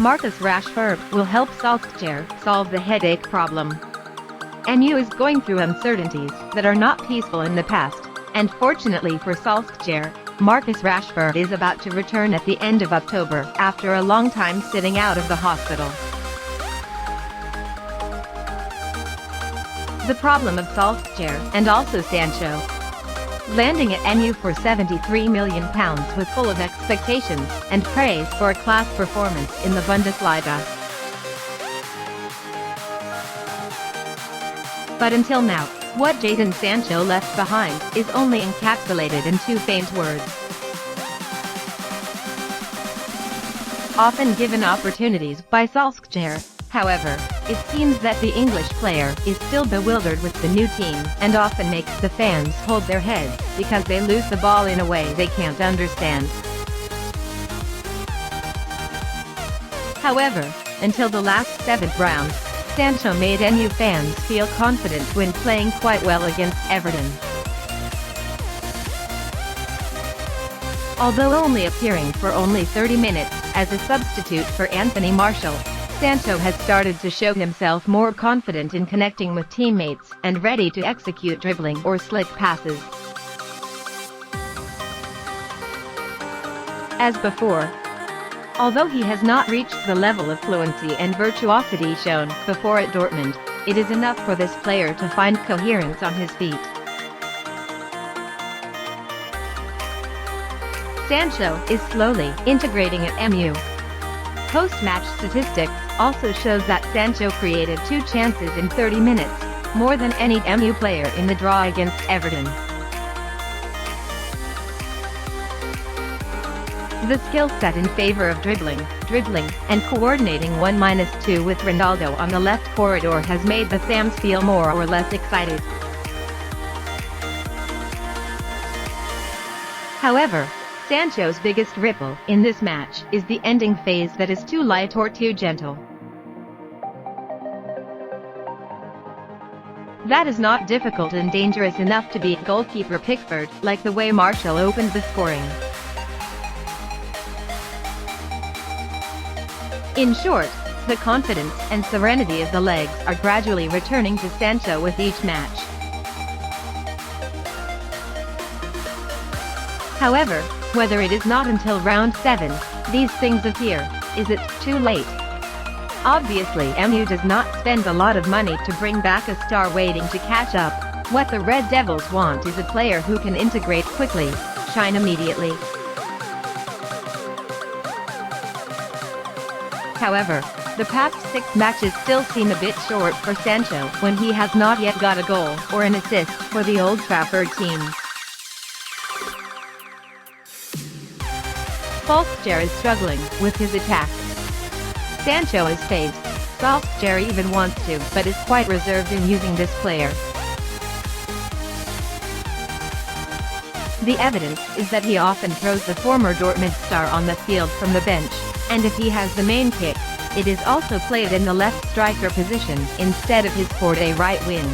Marcus Rashford will help Solskjaer solve the headache problem. MU is going through uncertainties that are not peaceful in the past, and fortunately for Solskjaer, Marcus Rashford is about to return at the end of October after a long time sitting out of the hospital. The problem of Solskjaer, and also Sancho, landing at MU for £73 million was full of expectations and praise for a class performance in the Bundesliga. But until now, what Jadon Sancho left behind is only encapsulated in two faint words. Often given opportunities by Solskjaer, however, it seems that the English player is still bewildered with the new team and often makes the fans hold their heads because they lose the ball in a way they can't understand. However, until the last 7th round, Sancho made MU fans feel confident when playing quite well against Everton. Although only appearing for only 30 minutes as a substitute for Anthony Martial, Sancho has started to show himself more confident in connecting with teammates and ready to execute dribbling or slick passes. As before, although he has not reached the level of fluency and virtuosity shown before at Dortmund, it is enough for this player to find coherence on his feet. Sancho is slowly integrating at MU. Post-match statistics also shows that Sancho created 2 chances in 30 minutes, more than any MU player in the draw against Everton. The skill set in favor of dribbling, and coordinating 1-2 with Ronaldo on the left corridor has made the fans feel more or less excited. However, Sancho's biggest ripple in this match is the ending phase that is too light or too gentle. That is not difficult and dangerous enough to beat goalkeeper Pickford, like the way Martial opened the scoring. In short, the confidence and serenity of the legs are gradually returning to Sancho with each match. However, whether it is not until round 7, these things appear, is it too late? Obviously MU does not spend a lot of money to bring back a star waiting to catch up. What the Red Devils want is a player who can integrate quickly, shine immediately. However, the past 6 matches still seem a bit short for Sancho when he has not yet got a goal or an assist for the Old Trafford team. Solskjaer is struggling with his attack. Sancho is phased. Solskjaer even wants to, but is quite reserved in using this player. The evidence is that he often throws the former Dortmund star on the field from the bench, and if he has the main kick, it is also played in the left striker position instead of his forte right wing.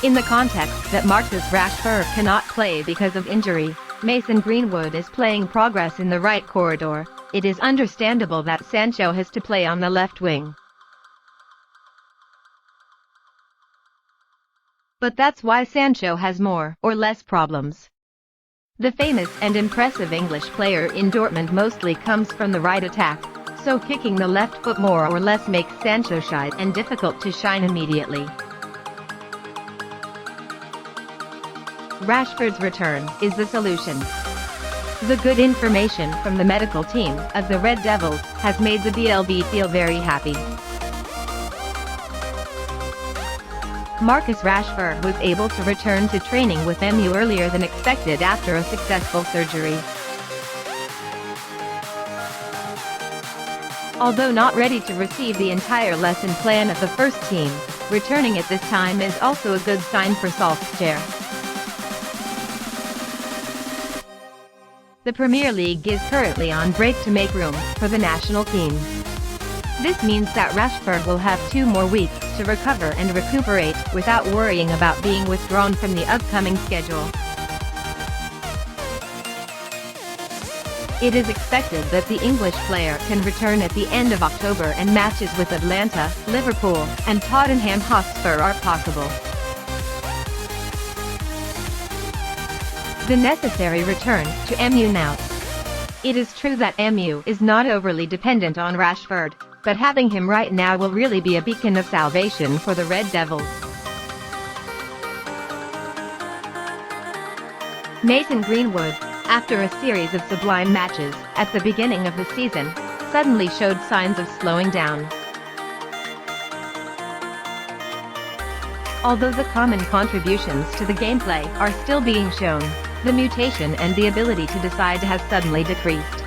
In the context that Marcus Rashford cannot play because of injury, Mason Greenwood is playing progress in the right corridor, it is understandable that Sancho has to play on the left wing. But that's why Sancho has more or less problems. The famous and impressive English player in Dortmund mostly comes from the right attack, so kicking the left foot more or less makes Sancho shy and difficult to shine immediately. Rashford's return is the solution. The good information from the medical team of the Red Devils has made the BLB feel very happy. Marcus Rashford was able to return to training with MU earlier than expected after a successful surgery. Although not ready to receive the entire lesson plan of the first team, returning at this time is also a good sign for Solskjaer. The Premier League is currently on break to make room for the national teams. This means that Rashford will have 2 more weeks to recover and recuperate without worrying about being withdrawn from the upcoming schedule. It is expected that the English player can return at the end of October, and matches with Atlanta, Liverpool, and Tottenham Hotspur are possible. The necessary return to MU now. It is true that MU is not overly dependent on Rashford, but having him right now will really be a beacon of salvation for the Red Devils. Mason Greenwood, after a series of sublime matches at the beginning of the season, suddenly showed signs of slowing down. Although the common contributions to the gameplay are still being shown, the mutation and the ability to decide has suddenly decreased.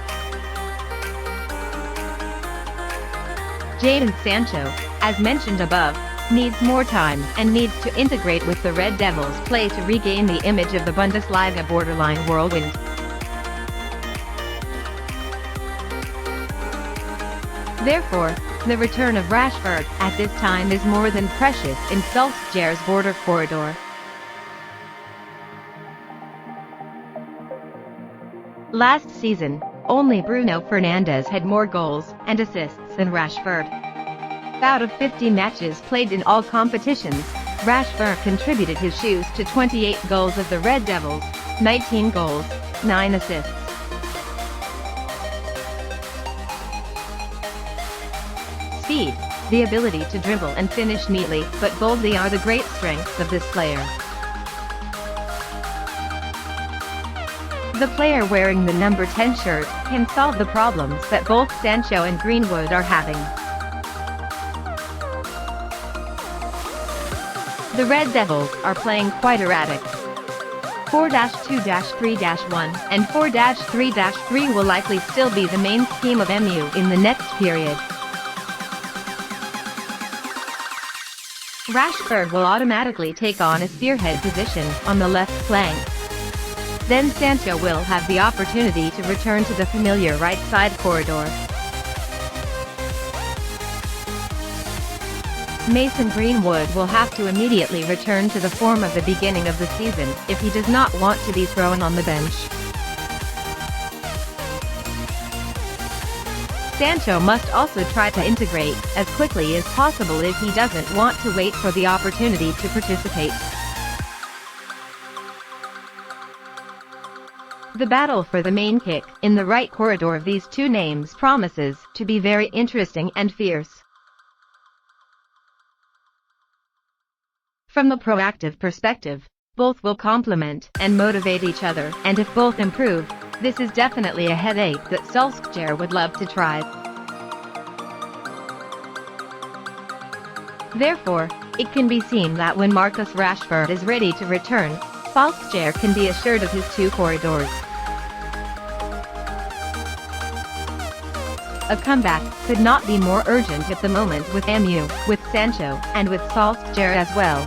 Jadon Sancho, as mentioned above, needs more time and needs to integrate with the Red Devils' play to regain the image of the Bundesliga borderline whirlwind. Therefore, the return of Rashford at this time is more than precious in Solskjaer's border corridor. Last season, only Bruno Fernandes had more goals and assists than Rashford. Out of 50 matches played in all competitions, Rashford contributed his shoes to 28 goals of the Red Devils, 19 goals, 9 assists. Speed, the ability to dribble and finish neatly but boldly are the great strengths of this player. The player wearing the number 10 shirt can solve the problems that both Sancho and Greenwood are having. The Red Devils are playing quite erratic. 4-2-3-1 and 4-3-3 will likely still be the main scheme of MU in the next period. Rashford will automatically take on a spearhead position on the left flank. Then Sancho will have the opportunity to return to the familiar right side corridor. Mason Greenwood will have to immediately return to the form of the beginning of the season if he does not want to be thrown on the bench. Sancho must also try to integrate as quickly as possible if he doesn't want to wait for the opportunity to participate. The battle for the main kick in the right corridor of these two names promises to be very interesting and fierce. From the proactive perspective, both will complement and motivate each other, and if both improve, this is definitely a headache that Solskjaer would love to try. Therefore, it can be seen that when Marcus Rashford is ready to return, Solskjaer can be assured of his two corridors. A comeback could not be more urgent at the moment with MU, with Sancho, and with Solskjaer as well.